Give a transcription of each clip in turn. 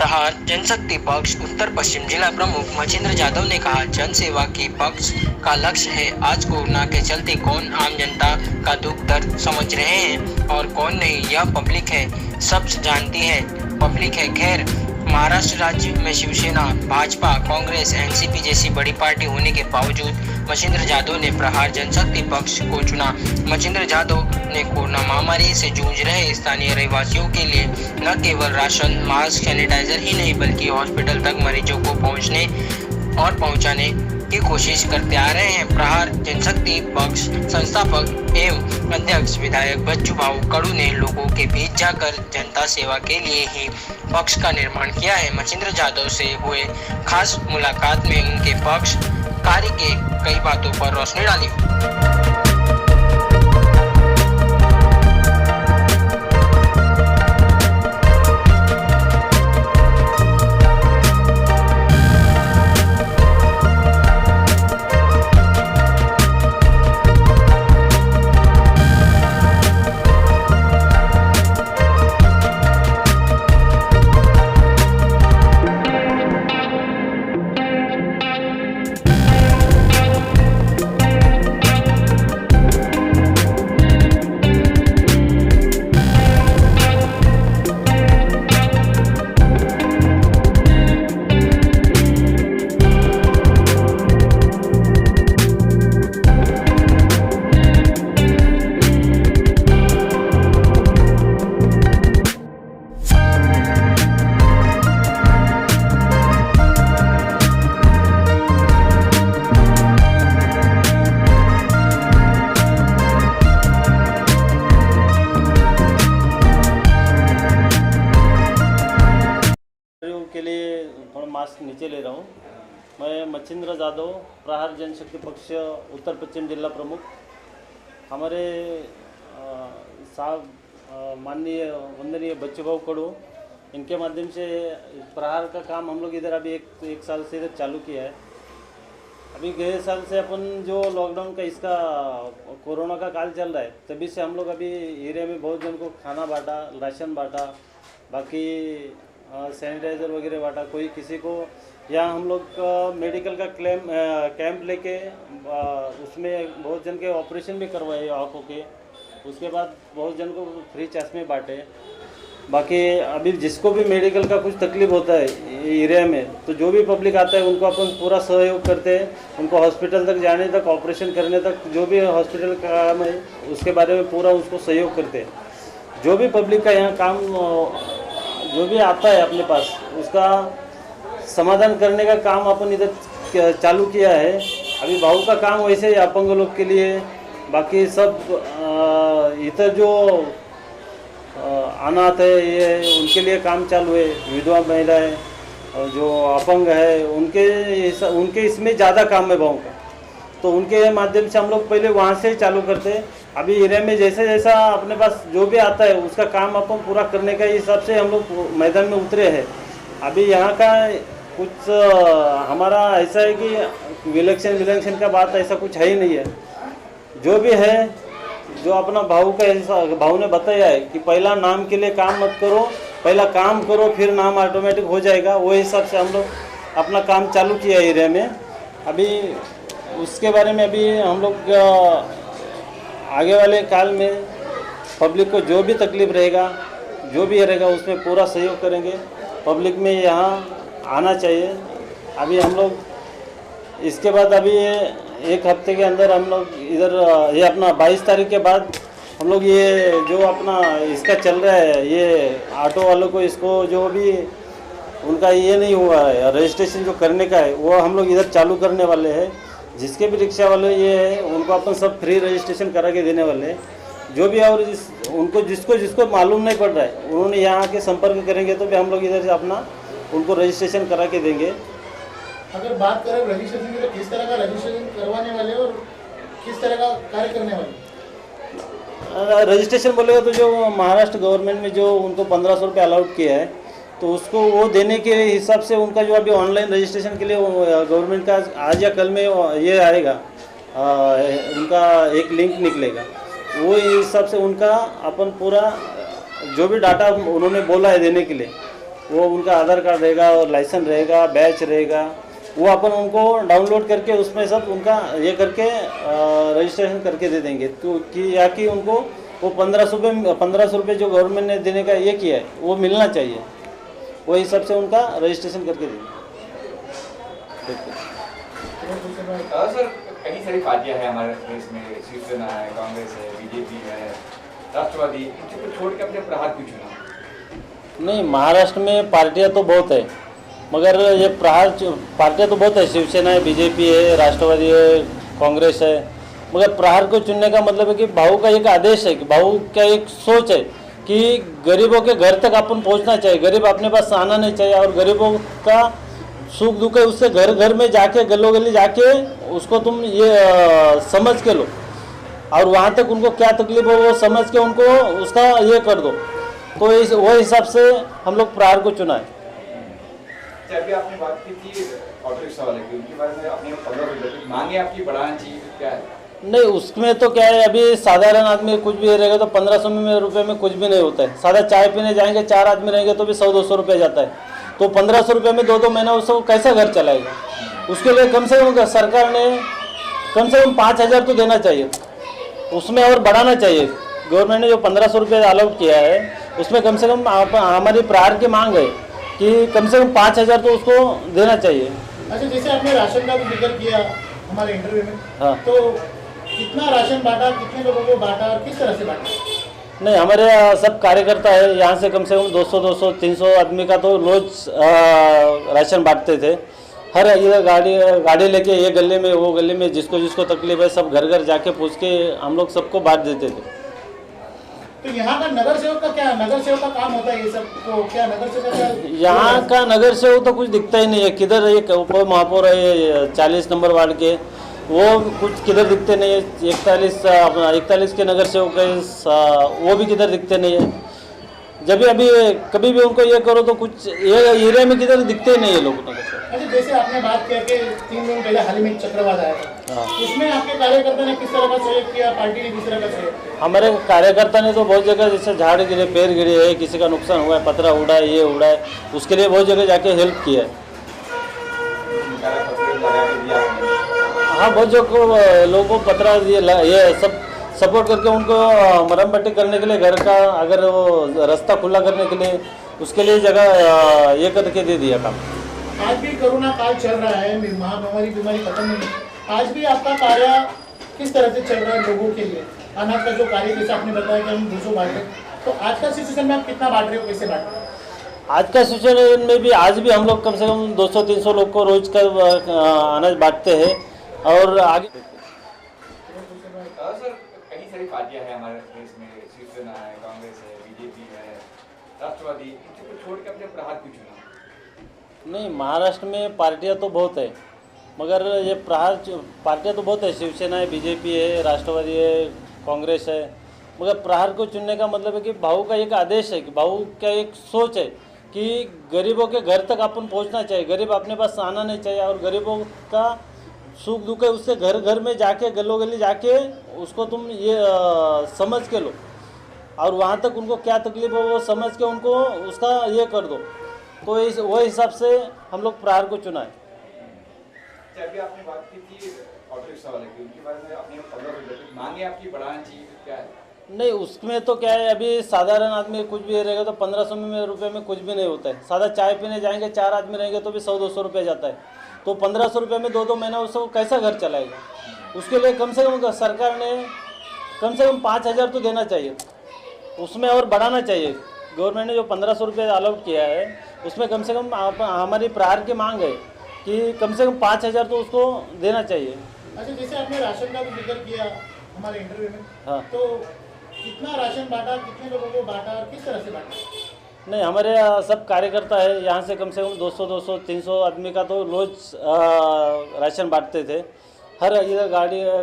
प्रहार जनशक्ति पक्ष उत्तर पश्चिम जिला प्रमुख मचिंद्र जाधव ने कहा, जन सेवा की पक्ष का लक्ष्य है। आज कोरोना के चलते कौन आम जनता का दुख दर्द समझ रहे हैं और कौन नहीं, यह पब्लिक है, सब जानती है पब्लिक है। खैर, महाराष्ट्र राज्य में शिवसेना, भाजपा, कांग्रेस, एनसीपी जैसी बड़ी पार्टी होने के बावजूद मचिंद्र जाधव ने प्रहार जनशक्ति पक्ष को चुना। मचिंद्र जाधव ने कोरोना महामारी से जूझ रहे स्थानीय रहवासियों के लिए न केवल राशन, मास्क, सैनिटाइजर ही नहीं बल्कि हॉस्पिटल तक मरीजों को पहुंचने और पहुंचाने की कोशिश करते आ रहे हैं। प्रहार जनशक्ति पक्ष संस्थापक एवं अध्यक्ष विधायक बच्चू भाऊ कडू ने लोगों के बीच जाकर जनता सेवा के लिए ही पक्ष का निर्माण किया है। मचिंद्र जाधव से हुए खास मुलाकात में उनके पक्ष कार्य के कई बातों पर रोशनी डाली। के लिए थोड़ा मास्क नीचे ले रहा हूँ। मैं मचिंद्र जाधव, प्रहार जनशक्ति पक्ष उत्तर पश्चिम जिला प्रमुख। हमारे साहब माननीय वंदनीय बच्चू भाऊ कडू, इनके माध्यम से प्रहार का काम हम लोग इधर अभी एक साल से इधर चालू किया है। अभी गए साल से अपन जो लॉकडाउन का इसका कोरोना का काल चल रहा है, तभी से हम लोग अभी एरिया में बहुत जन को खाना बांटा, राशन बांटा, बाकी सैनिटाइज़र वगैरह बांटा। कोई किसी को यहाँ हम लोग मेडिकल का कैंप लेके उसमें बहुत जन के ऑपरेशन भी करवाए आँखों के। उसके बाद बहुत जन को फ्री चश्मे बांटे। बाकी अभी जिसको भी मेडिकल का कुछ तकलीफ होता है एरिया में, तो जो भी पब्लिक आता है उनको अपन पूरा सहयोग करते हैं। उनको हॉस्पिटल तक जाने तक, ऑपरेशन करने तक, जो भी हॉस्पिटल का काम है उसके बारे में पूरा उसको सहयोग करते हैं। जो भी पब्लिक का यहाँ काम जो भी आता है अपने पास, उसका समाधान करने का काम अपन इधर चालू किया है। अभी भाऊ का काम वैसे ही अपंग लोग के लिए, बाकी सब इधर जो अनाथ है ये उनके लिए काम चालू है। विधवा महिलाएं और जो अपंग है उनके इसमें ज़्यादा काम है भाऊ का, तो उनके माध्यम से हम लोग पहले वहाँ से चालू करते हैं। अभी एरिया में जैसे जैसा अपने पास जो भी आता है उसका काम अपन पूरा करने का हिसाब से हम लोग मैदान में उतरे हैं। अभी यहाँ का कुछ हमारा ऐसा है कि विलक्षण का बात ऐसा कुछ है ही नहीं है। जो भी है, जो अपना भाऊ का ऐसा भाऊ ने बताया है कि पहला नाम के लिए काम मत करो, पहला काम करो फिर नाम ऑटोमेटिक हो जाएगा। वो हिसाब से हम लोग अपना काम चालू किया एरिया में। अभी उसके बारे में अभी हम लोग आगे वाले काल में पब्लिक को जो भी तकलीफ रहेगा, जो भी रहेगा उसमें पूरा सहयोग करेंगे। पब्लिक में यहाँ आना चाहिए। अभी हम लोग इसके बाद अभी एक हफ्ते के अंदर हम लोग इधर ये अपना 22 तारीख के बाद हम लोग ये जो अपना इसका चल रहा है, ये ऑटो वालों को इसको जो भी उनका ये नहीं हुआ है रजिस्ट्रेशन जो करने का है, वो हम लोग इधर चालू करने वाले हैं। जिसके भी रिक्शा वाले ये है उनको अपन सब फ्री रजिस्ट्रेशन करा के देने वाले हैं। जो भी और उनको जिसको मालूम नहीं पड़ रहा है उन्होंने यहाँ आके संपर्क करेंगे तो भी हम लोग इधर से अपना उनको रजिस्ट्रेशन करा के देंगे। अगर बात करें रजिस्ट्रेशन की, तो किस तरह का रजिस्ट्रेशन करवाने वाले और किस तरह का कार्य करने वाले? रजिस्ट्रेशन बोलेगा तो जो महाराष्ट्र गवर्नमेंट में जो उनको 1500 रुपये अलाउड किया है, तो उसको वो देने के हिसाब से उनका जो अभी ऑनलाइन रजिस्ट्रेशन के लिए गवर्नमेंट का आज या कल में ये आएगा, उनका एक लिंक निकलेगा। वो हिसाब से उनका अपन पूरा जो भी डाटा उन्होंने बोला है देने के लिए, वो उनका आधार कार्ड रहेगा और लाइसेंस रहेगा, बैच रहेगा, वो अपन उनको डाउनलोड करके उसमें सब उनका ये करके रजिस्ट्रेशन करके दे देंगे। तो कि या कि उनको वो 1500 रुपये जो गवर्नमेंट ने देने का ये किया है वो मिलना चाहिए, वही हिसाब से उनका रजिस्ट्रेशन करके देंगे। सर कई सारी पार्टियां हैं हमारे देश में, शिवसेना है, कांग्रेस है, बीजेपी है, राष्ट्रवादी, इनको छोड़ के अपने प्रहार क्यों चुना? नहीं, महाराष्ट्र में पार्टियां तो बहुत है, मगर ये प्रहार पार्टियां तो बहुत है, शिवसेना है, बीजेपी है, राष्ट्रवादी है, कांग्रेस है, मगर प्रहार को चुनने का मतलब है कि भाऊ का एक आदेश है, कि भाऊ का एक सोच है कि गरीबों के घर तक अपन पहुंचना चाहिए, गरीब अपने पास आना नहीं चाहिए, और गरीबों का सुख दुख है उससे घर घर में जाके गली गली जाके उसको तुम ये समझ के लो, और वहाँ तक उनको क्या तकलीफ हो वो समझ के उनको उसका ये कर दो। तो वो हिसाब से हम लोग प्रहार को चुना है। अभी आपने बात की थी ऑटो रिक्शा वाले की, उनके बारे में आपने 15 मांगे आपकी बढ़ाना चाहिए, क्या है? नहीं, उसमें तो क्या है, अभी साधारण आदमी कुछ भी रहेगा तो 1500 रुपये में कुछ भी नहीं होता है। सादा चाय पीने जाएंगे 4 आदमी रहेंगे तो भी 100-200 रुपये जाता है, तो 1500 रुपये में 2-2 महीना उसको कैसा घर चलाएगा? उसके लिए कम से कम सरकार ने कम से कम 5000 तो देना चाहिए, उसमें और बढ़ाना चाहिए। गवर्नमेंट ने जो 1500 रुपये अलाउड किया है उसमें कम से कम हमारी प्रहार की मांग है कि कम से कम 5000 तो उसको देना चाहिए। अच्छा, जैसे आपने राशन का भी जिक्र किया हमारे इंटरव्यू में, हाँ। तो कितना राशन बांटा, कितने लोगों को बांटा और किस तरह से बांटा? नहीं, हमारे सब कार्यकर्ता है यहाँ से कम 200, 300 आदमी का तो रोज राशन बांटते थे। हर इधर गाड़ी लेके ये गली में वो गली में जिसको तकलीफ है सब घर घर जाके पूछ के हम लोग सबको बांट देते थे। तो यहाँ का नगर सेवक का क्या, नगर सेवक का काम होता है ये सब, तो क्या नगर सेवक का यहाँ का नगर सेवक तो कुछ दिखता ही नहीं है। किधर एक उप महापौर है 40 नंबर वार्ड के, वो कुछ किधर दिखते नहीं है। 41 के नगर सेवक है, वो भी किधर दिखते नहीं है। जब भी अभी कभी भी उनको ये करो तो कुछ ये एरिया में किधर दिखते ही नहीं है लोग नगर सेवक। अच्छा, जैसे आपने बात किया कि 3 दिन पहले हाल ही में एक चक्रवात आया था, उसमें आपके कार्यकर्ता ने किस तरह का सहयोग किया, पार्टी ने किस तरह का सहयोग किया? हमारे कार्यकर्ता ने तो बहुत जगह जैसे झाड़ गिरे, पेड़ गिरे है, किसी का नुकसान हुआ है, पतरा उड़ा है, ये उड़ा है, उसके लिए बहुत जगह जाके हेल्प किया है। हाँ, बहुत जगह लोगों को पतरा ये सब सपोर्ट करके उनको मरम्म पट्टी करने के लिए, घर का अगर वो रास्ता खुला करने के लिए उसके लिए जगह ये करके दे दिया काम। आज भी कोरोना काल चल रहा है, महामारी बीमारी खत्म नहीं, आज भी आपका कार्य किस तरह से चल रहा है लोगों के लिए? अनाज का जो कार्य, जैसे आपने बताया कि हम 200 बांट रहे, तो आज का सिचुएशन में आप कितना बांट रहे हो, कैसे बांट रहे हो? आज का सिचुएशन में भी आज भी हम लोग कम से कम 200-300 लोग को रोज का अनाज बांटते हैं। और आगे सर कई सारी पार्टियां हैं हमारे देश में, शिवसेना है, कांग्रेस है, बीजेपी है, राष्ट्रवादी, इनको छोड़ के अपने प्रहार क्यों चुना? नहीं, महाराष्ट्र में पार्टियां तो बहुत है, मगर ये प्रहार पार्टियां तो बहुत है, शिवसेना है, बीजेपी है, राष्ट्रवादी है, कांग्रेस है, मगर प्रहार को चुनने का मतलब है कि भाऊ का एक आदेश है, कि भाऊ का एक सोच है कि गरीबों के घर तक अपन पहुंचना चाहिए, गरीब अपने पास आना नहीं चाहिए, और गरीबों का सुख दुख है उससे घर घर में जाके गली गली जाके उसको तुम ये समझ के लो, और वहाँ तक उनको क्या तकलीफ हो वो समझ के उनको उसका ये कर दो। तो वो हिसाब से हम लोग प्रहार को चुना है। अभी आपने बात की थी ऑटो रिक्शा वाले की, उनके बारे में आपने 15 मांगे आपकी बढ़ाना चाहिए, क्या है? नहीं, उसमें तो क्या है, अभी साधारण आदमी कुछ भी रहेगा तो 1500 रुपये में कुछ भी नहीं होता है। सादा चाय पीने जाएंगे 4 आदमी रहेंगे तो भी 100-200 रुपये जाता है, तो 1500 रुपये में 2-2 महीना उसको कैसा घर चलाएगा? उसके लिए कम से कम सरकार ने कम से कम 5000 तो देना चाहिए, उसमें और बढ़ाना चाहिए। गवर्नमेंट ने जो 1500 रुपये अलाउड किया है उसमें कम से कम हमारी प्रहार की मांग है कि कम से कम 5000 तो उसको देना चाहिए। अच्छा, जैसे आपने राशन का भी जिक्र किया हमारे इंटरव्यू में, हाँ। तो कितना राशन बांटा, कितने लोगों को बांटा और किस तरह से बांटा? नहीं, हमारे सब कार्यकर्ता है यहाँ से कम 200, 300 आदमी का तो रोज राशन बांटते थे। हर इधर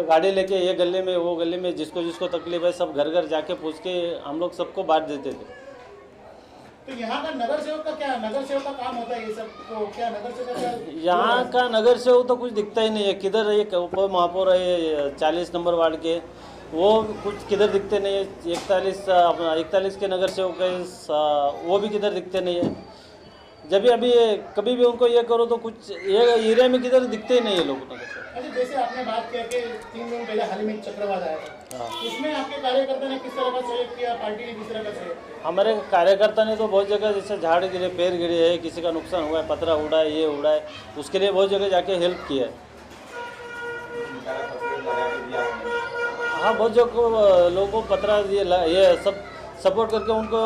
गाड़ी लेके ये गली में वो गली में जिसको तकलीफ है सब घर घर जाके पूछ के हम लोग सबको बांट देते थे। तो यहाँ का नगर सेवक का क्या, नगर सेवक का काम होता है ये सब, तो क्या नगर सेवक का यहाँ का नगर सेवक तो कुछ दिखता ही नहीं है। किधर एक उप महापौर है 40 नंबर वार्ड के, वो कुछ किधर दिखते नहीं है। 41 के नगर सेवक है, वो भी किधर दिखते नहीं है। जब भी अभी कभी भी उनको ये करो तो कुछ ये एरिया में किधर दिखते ही नहीं है लोगों को। अच्छा, जैसे आपने बात किया कि 3 दिन पहले हाल ही में एक चक्रवात आया था, हाँ। उसमें आपके कार्यकर्ता ने किस तरह का सहयोग किया, पार्टी ने किस तरह का सहयोग किया? हमारे कार्यकर्ता ने तो बहुत जगह जैसे झाड़ गिरे, पेड़ गिरे है, किसी का नुकसान हुआ है, पतरा उड़ा है, ये उड़ा है, उसके लिए बहुत जगह जाके हेल्प किया है। हाँ, बहुत जगह लोगों को पतरा ये सब सपोर्ट करके उनको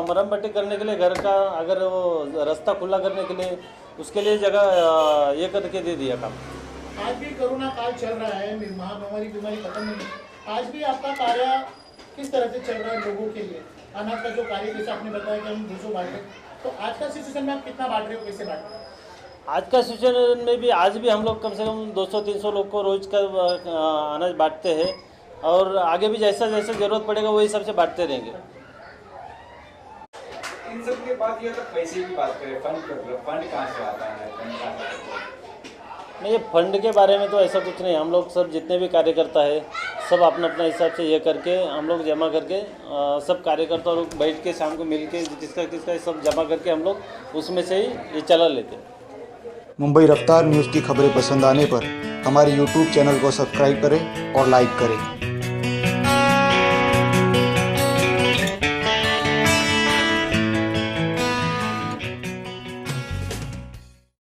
मरम्म पट्टी करने के लिए, घर का अगर वो रास्ता खुला करने के लिए, उसके लिए जगह ये करके दे दिया काम। आज भी कोरोना काल चल रहा है, महामारी बीमारी खत्म नहीं है, आज भी आपका कार्य किस तरह से चल रहा है लोगों के लिए? अनाज का जो कार्य, जैसे आपने बताया कि हम 200 बांट रहे, तो आज का सिचुएशन में आप कितना बांट रहे हो, कैसे बांट रहे हो? आज का सिचुएशन में भी आज भी हम लोग कम से कम 200-300 लोग को रोज का अनाज बांटते हैं, और आगे भी जैसा जैसा जरूरत पड़ेगा वही हिसाब से बांटते रहेंगे। इन सब के बाद ये तो पैसे की बात करें, फंड कहाँ से आता है, फंड कहाँ से आता है? नहीं, फंड के बारे में तो ऐसा कुछ नहीं, हम लोग सब जितने भी कार्यकर्ता है सब अपना अपना हिसाब से ये करके हम लोग जमा करके सब कार्यकर्ता लोग बैठ के शाम को मिल के किसका किसका सब जमा करके हम लोग उसमें से ही ये चला लेते हैं। मुंबई रफ्तार न्यूज़ की खबरें पसंद आने पर हमारे YouTube चैनल को सब्सक्राइब करें और लाइक करें।